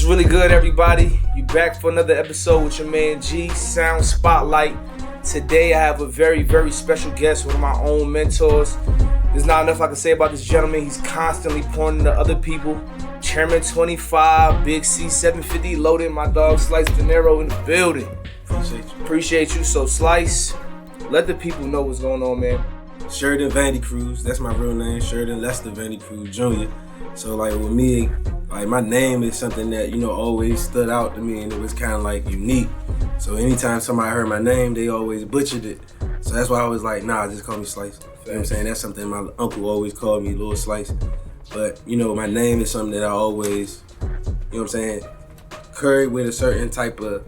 really good, everybody? You back for another episode with your man G, Sound Spotlight. Today I have a very, very special guest, one of my own mentors. There's not enough I can say about this gentleman. He's constantly pouring into other people. Chairman 25, Big C 750 loaded, my dog Slice Dinero in the building. Appreciate you. So Slice, let the people know what's going on, man. Sheridan Vandy Cruz, that's my real name, Sheridan Lester Vandy Cruz Jr. So like with me, like my name is something that, always stood out to me, and it was kind of like unique. So anytime somebody heard my name, they always butchered it. So that's why I was like, nah, just call me Slice. You know what I'm saying? That's something my uncle always called me, Little Slice. But, my name is something that I always, carry with a certain type of,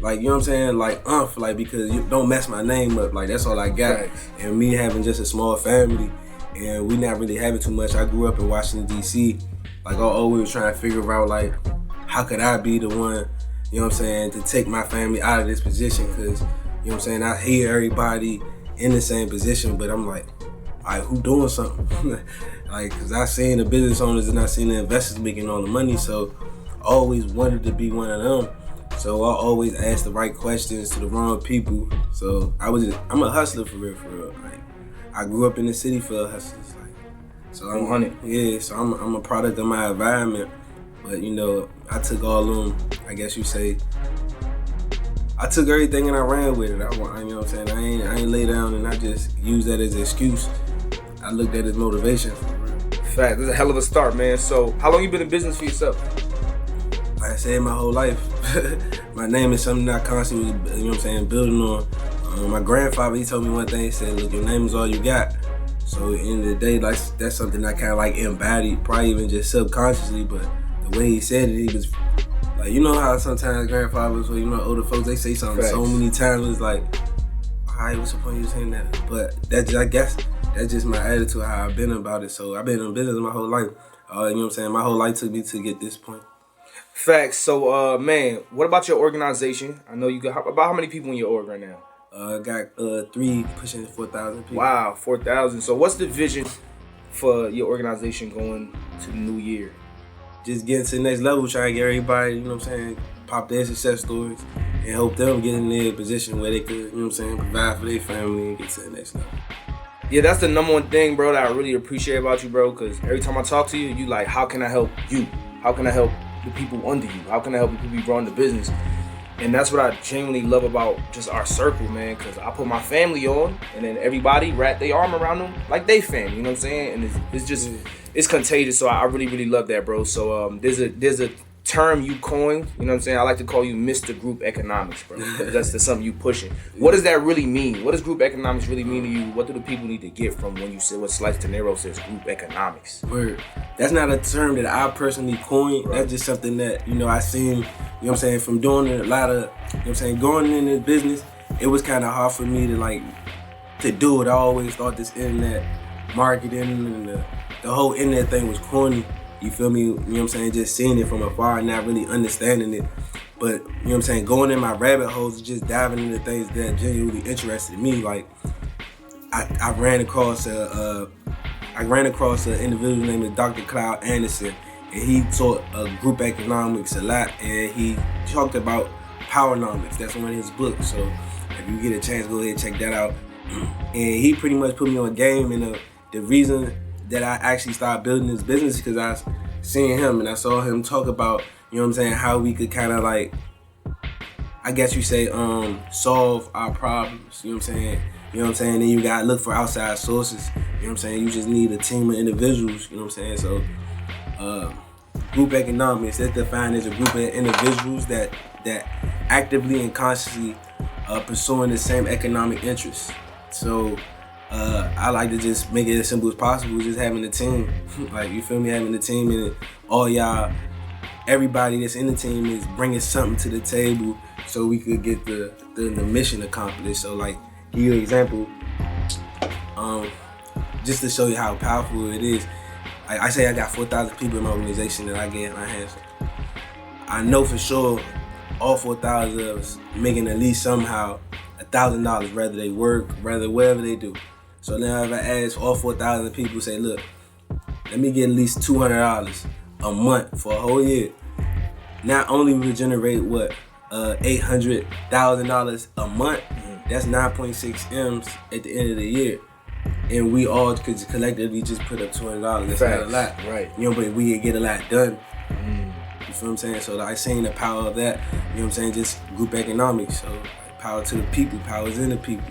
like, like, because you don't mess my name up. Like, that's all I got. Right. And me having just a small family, and we not really having too much. I grew up in Washington, D.C. Like, I always trying to figure out, like, how could I be the one, to take my family out of this position? Because, I hear everybody in the same position, but I'm like, all right, who doing something? Like, because I seen the business owners and I seen the investors making all the money, so I always wanted to be one of them. So I always ask the right questions to the wrong people. So I'm a hustler for real. Like, I grew up in the city for hustlers. Like, so I'm 100. Yeah, so I'm a product of my environment. But I took all of them, I guess you say. I took everything and I ran with it. I ain't lay down and I just used that as an excuse. I looked at it as motivation. Fact, this is a hell of a start, man. So how long you been in business for yourself? Like I said, my whole life. My name is something that I constantly, building on. My grandfather, he told me one thing. He said, look, your name is all you got. So at the end of the day, like, that's something I kind of like embodied, probably even just subconsciously, but the way he said it, he was like, how sometimes grandfathers or, older folks, they say something so many times, it's like, all right, what's the point of you saying that? But I guess that's just my attitude, how I've been about it. So I've been in business my whole life. My whole life took me to get this point. Facts. So, man, what about your organization? I know you got, about how many people in your org right now? I got 3 pushing 4,000 people. Wow, 4,000. So what's the vision for your organization going to the new year? Just getting to the next level, trying to get everybody, pop their success stories and help them get in their position where they could, provide for their family and get to the next level. Yeah, that's the number one thing, bro, that I really appreciate about you, bro, because every time I talk to you, you like, how can I help you? How can I help the people under you? How can I help the people you run the business? And that's what I genuinely love about just our circle, man, because I put my family on, and then everybody wrap their arm around them like they family, you know what I'm saying? And it's just, it's contagious, so I really, really love that, bro. So there's a term you coined, you know what I'm saying? I like to call you Mr. Group Economics, bro. That's something you pushing. What does that really mean? What does group economics really mean to you? What do the people need to get from when you say what Slice Dinero says group economics? Word. That's not a term that I personally coined. Right. That's just something that, I seen, from doing a lot of, going in this business, it was kind of hard for me to do it. I always thought this internet marketing and the whole internet thing was corny. You feel me? Just seeing it from afar and not really understanding it. But, going in my rabbit holes and just diving into things that genuinely interested me. Like, I ran across an individual named Dr. Cloud Anderson, and he taught group economics a lot, and he talked about powernomics. That's one of his books. So if you get a chance, go ahead and check that out. And he pretty much put me on game, and the reason that I actually started building this business because I was seeing him and I saw him talk about, how we could kind of like, I guess you say, solve our problems, Then you gotta look for outside sources, You just need a team of individuals, So group economics, that's defined as a group of individuals that actively and consciously pursuing the same economic interests. So I like to just make it as simple as possible, just having a team. Like, you feel me, having a team, and all y'all, everybody that's in the team is bringing something to the table so we could get the mission accomplished. So like, give you an example, just to show you how powerful it is. I say I got 4,000 people in my organization that I get in my hands. I know for sure all 4,000 of us making at least somehow $1,000, whether they work, whatever they do. So now if I ask all 4,000 people, say, look, let me get at least $200 a month for a whole year. not only would generate $800,000 a month, that's 9.6 M's at the end of the year. And we all could collectively just put up $200. That's not a lot. Right. You know, but we could get a lot done. You feel what I'm saying? So I seen the power of that. You know what I'm saying? Just group economics. So power to the people, power's in the people.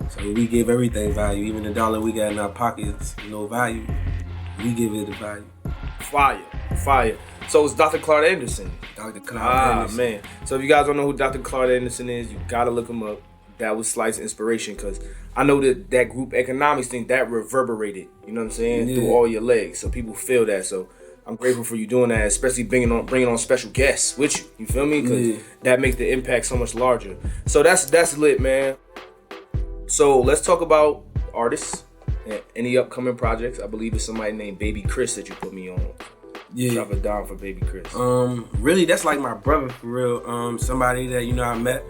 So we give everything value. Even the dollar we got in our pockets, no value. We give it a value. Fire. So it's Dr. Clark Anderson. Dr. Clark Anderson. Man. So if you guys don't know who Dr. Clark Anderson is, you gotta look him up. That was Slice inspiration, because I know that group economics thing, that reverberated, you know what I'm saying, through all your legs. So people feel that. So I'm grateful for you doing that, especially bringing on special guests with you. You feel me? Because that makes the impact so much larger. So that's lit, man. So let's talk about artists and any upcoming projects. I believe it's somebody named Baby Chris that you put me on. Yeah. Drop it down for Baby Chris. Really, that's like my brother for real. Somebody that, you know, I met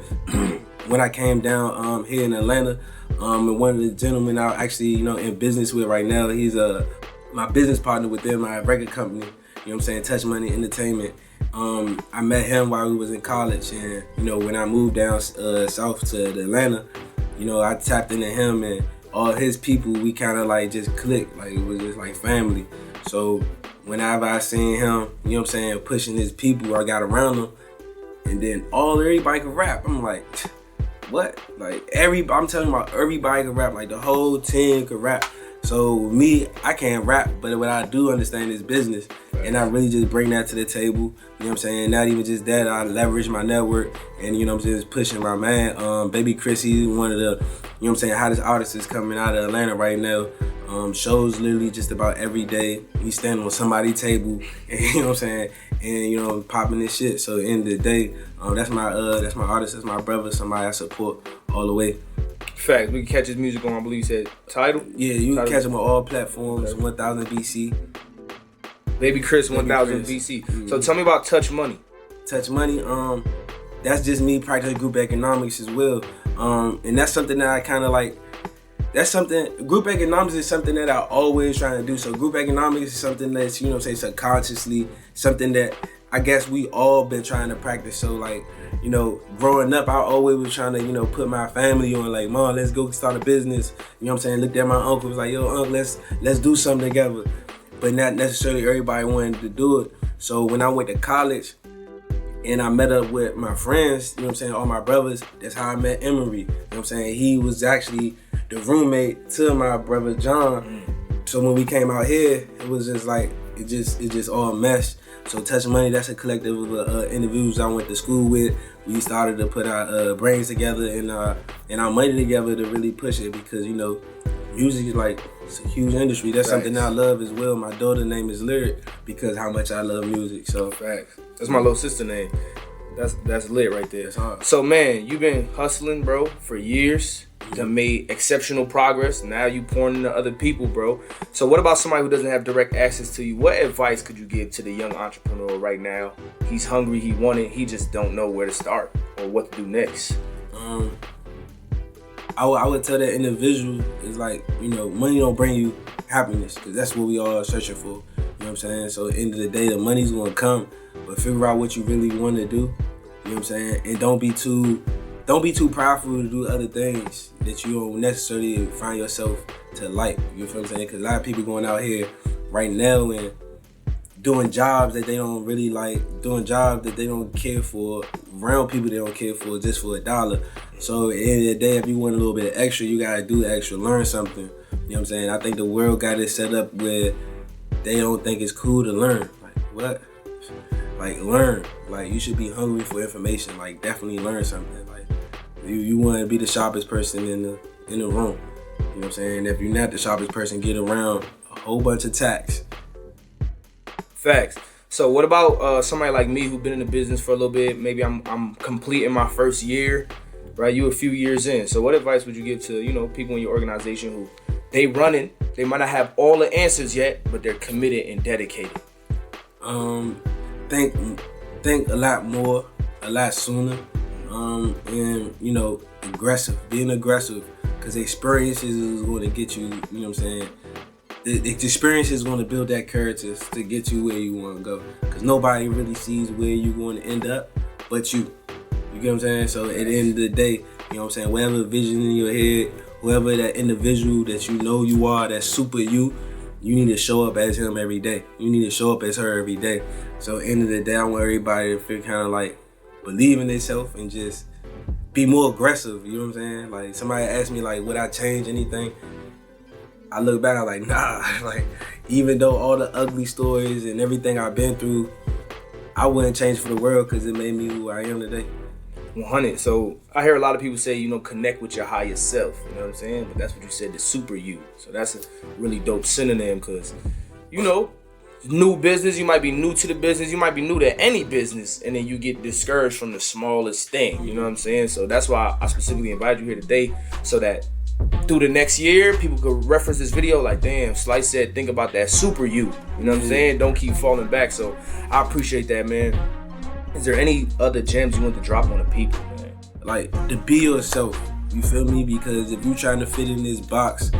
when I came down here in Atlanta. And one of the gentlemen I actually, you know, in business with right now, he's my business partner within my record company. You know what I'm saying? Touch Money Entertainment. I met him while we was in college, and you know, when I moved down south to Atlanta, you know, I tapped into him and all his people. We kind of like just clicked, like it was just like family. So whenever I seen him, you know what I'm saying, pushing his people, I got around him, and then everybody could rap. I'm like, what? Like I'm telling you about everybody could rap. Like the whole team could rap. So me, I can't rap, but what I do understand is business. And I really just bring that to the table. You know what I'm saying? Not even just that, I leverage my network and, you know what I'm saying, just pushing my man. Baby Chris, he's one of the, you know what I'm saying, hottest artists coming out of Atlanta right now. Shows literally just about every day. He's standing on somebody's table, and, you know what I'm saying, and, you know, popping this shit. So at the end of the day, that's my artist, that's my brother, somebody I support all the way. Facts. We can catch his music on, I believe you said, Tidal? Yeah, you can catch him on all platforms, 1000 BC. Baby Chris, 1000 BC. Mm-hmm. So tell me about Touch Money. Touch Money, that's just me practicing group economics as well. And that's something that I kind of like, group economics is something that I always trying to do. So group economics is something that's, you know what I'm saying, subconsciously, something that I guess we all been trying to practice. So like, you know, growing up, I always was trying to, you know, put my family on, like, Mom, let's go start a business. You know what I'm saying? Looked at my uncle, was like, yo, Uncle, let's do something together. But not necessarily everybody wanted to do it. So when I went to college and I met up with my friends, you know what I'm saying, all my brothers, that's how I met Emery. You know what I'm saying? He was actually the roommate to my brother John. So when we came out here, it was just like, it just all meshed. So Touch Money, that's a collective of individuals I went to school with. We started to put our brains together and our money together to really push it, because, you know, music is like, it's a huge industry. That's something I love as well. My daughter's name is Lyric because how much I love music. So facts. That's my little sister name. That's lit right there. That's hard. So man, you've been hustling, bro, for years. You made exceptional progress. Now you pouring into other people, bro. So what about somebody who doesn't have direct access to you? What advice could you give to the young entrepreneur right now? He's hungry, he want it, he just don't know where to start or what to do next. I would tell that individual is like, you know, money don't bring you happiness, because that's what we all are searching for. You know what I'm saying? So at the end of the day, the money's gonna come, but figure out what you really want to do. You know what I'm saying? And don't be too prideful to do other things that you don't necessarily find yourself to like. You feel what I'm saying? Because a lot of people going out here right now and doing jobs that they don't really like, doing jobs that they don't care for, around people they don't care for, just for $1. So at the end of the day, if you want a little bit of extra, you gotta do extra, learn something. You know what I'm saying? I think the world got it set up where they don't think it's cool to learn. Like, what? Like, learn. Like, you should be hungry for information. Like, definitely learn something. Like, you want to be the sharpest person in the room. You know what I'm saying? If you're not the sharpest person, get around a whole bunch of tacks. Facts. So what about somebody like me who's been in the business for a little bit? Maybe I'm completing my first year, right? You a few years in. So what advice would you give to, you know, people in your organization who they running, they might not have all the answers yet, but they're committed and dedicated? Think a lot more, a lot sooner, and, you know, being aggressive, because experiences is going to get you, you know what I'm saying, the experience is going to build that character to get you where you want to go. Because nobody really sees where you're going to end up but you. You get what I'm saying? So at the end of the day, you know what I'm saying, whatever vision in your head, whoever that individual that you know you are, that super you need to show up as him every day. You need to show up as her every day. So at the end of the day, I want everybody to feel kind of like believe in themselves and just be more aggressive. You know what I'm saying? Like somebody asked me like, would I change anything? I look back, I'm like, nah. Like even though all the ugly stories and everything I've been through, I wouldn't change for the world because it made me who I am today. 100. So I hear a lot of people say, connect with your higher self. You know what I'm saying? But that's what you said, the super you. So that's a really dope synonym because, new business, you might be new to the business, you might be new to any business, and then you get discouraged from the smallest thing. You know what I'm saying? So that's why I specifically invited you here today, so that through the next year, people could reference this video like, damn, Slice said, think about that super you. You know what I'm saying? Don't keep falling back. So I appreciate that, man. Is there any other gems you want to drop on the people, man? Like, to be yourself, you feel me? Because if you trying to fit in this box,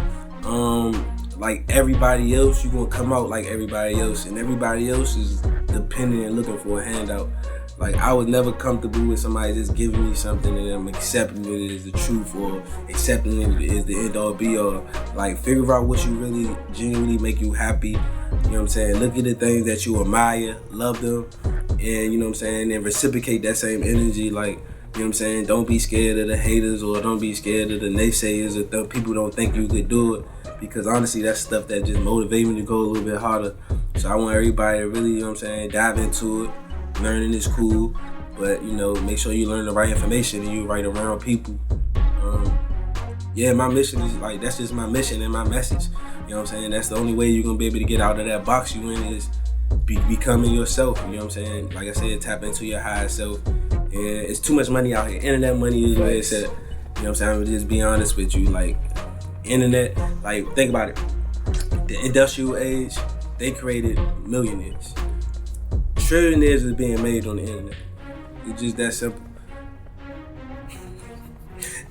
like everybody else, you're gonna come out like everybody else, and everybody else is dependent and looking for a handout. Like, I was never comfortable with somebody just giving me something and I'm accepting it as the truth or accepting it as the end all be all. Like, figure out what you really genuinely make you happy. You know what I'm saying? Look at the things that you admire, love them, and you know what I'm saying, and reciprocate that same energy. Like, you know what I'm saying? Don't be scared of the haters or don't be scared of the naysayers or people don't think you could do it. Because honestly, that's stuff that just motivates me to go a little bit harder. So I want everybody to really, you know what I'm saying, dive into it. Learning is cool, but make sure you learn the right information and you right around people. My mission is like, that's just my mission and my message. You know what I'm saying? That's the only way you're gonna be able to get out of that box you in is becoming yourself. You know what I'm saying? Like I said, tap into your higher self. And it's too much money out here. Internet money is where it's at. You know what I'm saying? I'm gonna just be honest with you. Like, internet, like, think about it. The industrial age, they created millionaires. Trillionaires is being made on the internet. It's just that simple.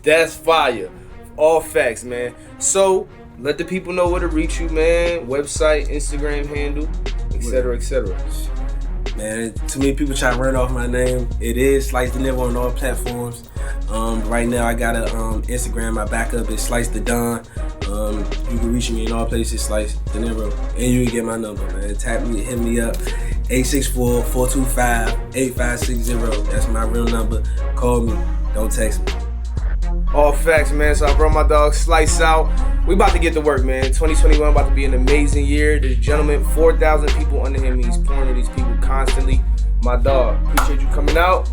That's fire. All facts, man. So let the people know where to reach you, man. Website, Instagram handle, etc., etc. Man, too many people try to run off my name. It is Slice Dinero on all platforms. Right now I got a Instagram. My backup is Slice the Don. You can reach me in all places, Slice Dinero, and you can get my number, man. Tap me, hit me up. 864-425-8560. That's my real number. Call me. Don't text me. All facts, man. So I brought my dog Slice out. We about to get to work, man. 2021 about to be an amazing year. This gentleman, 4,000 people under him. He's pouring to these people constantly. My dog, appreciate you coming out.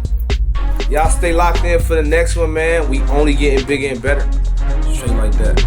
Y'all stay locked in for the next one, man. We only getting bigger and better. Straight like that.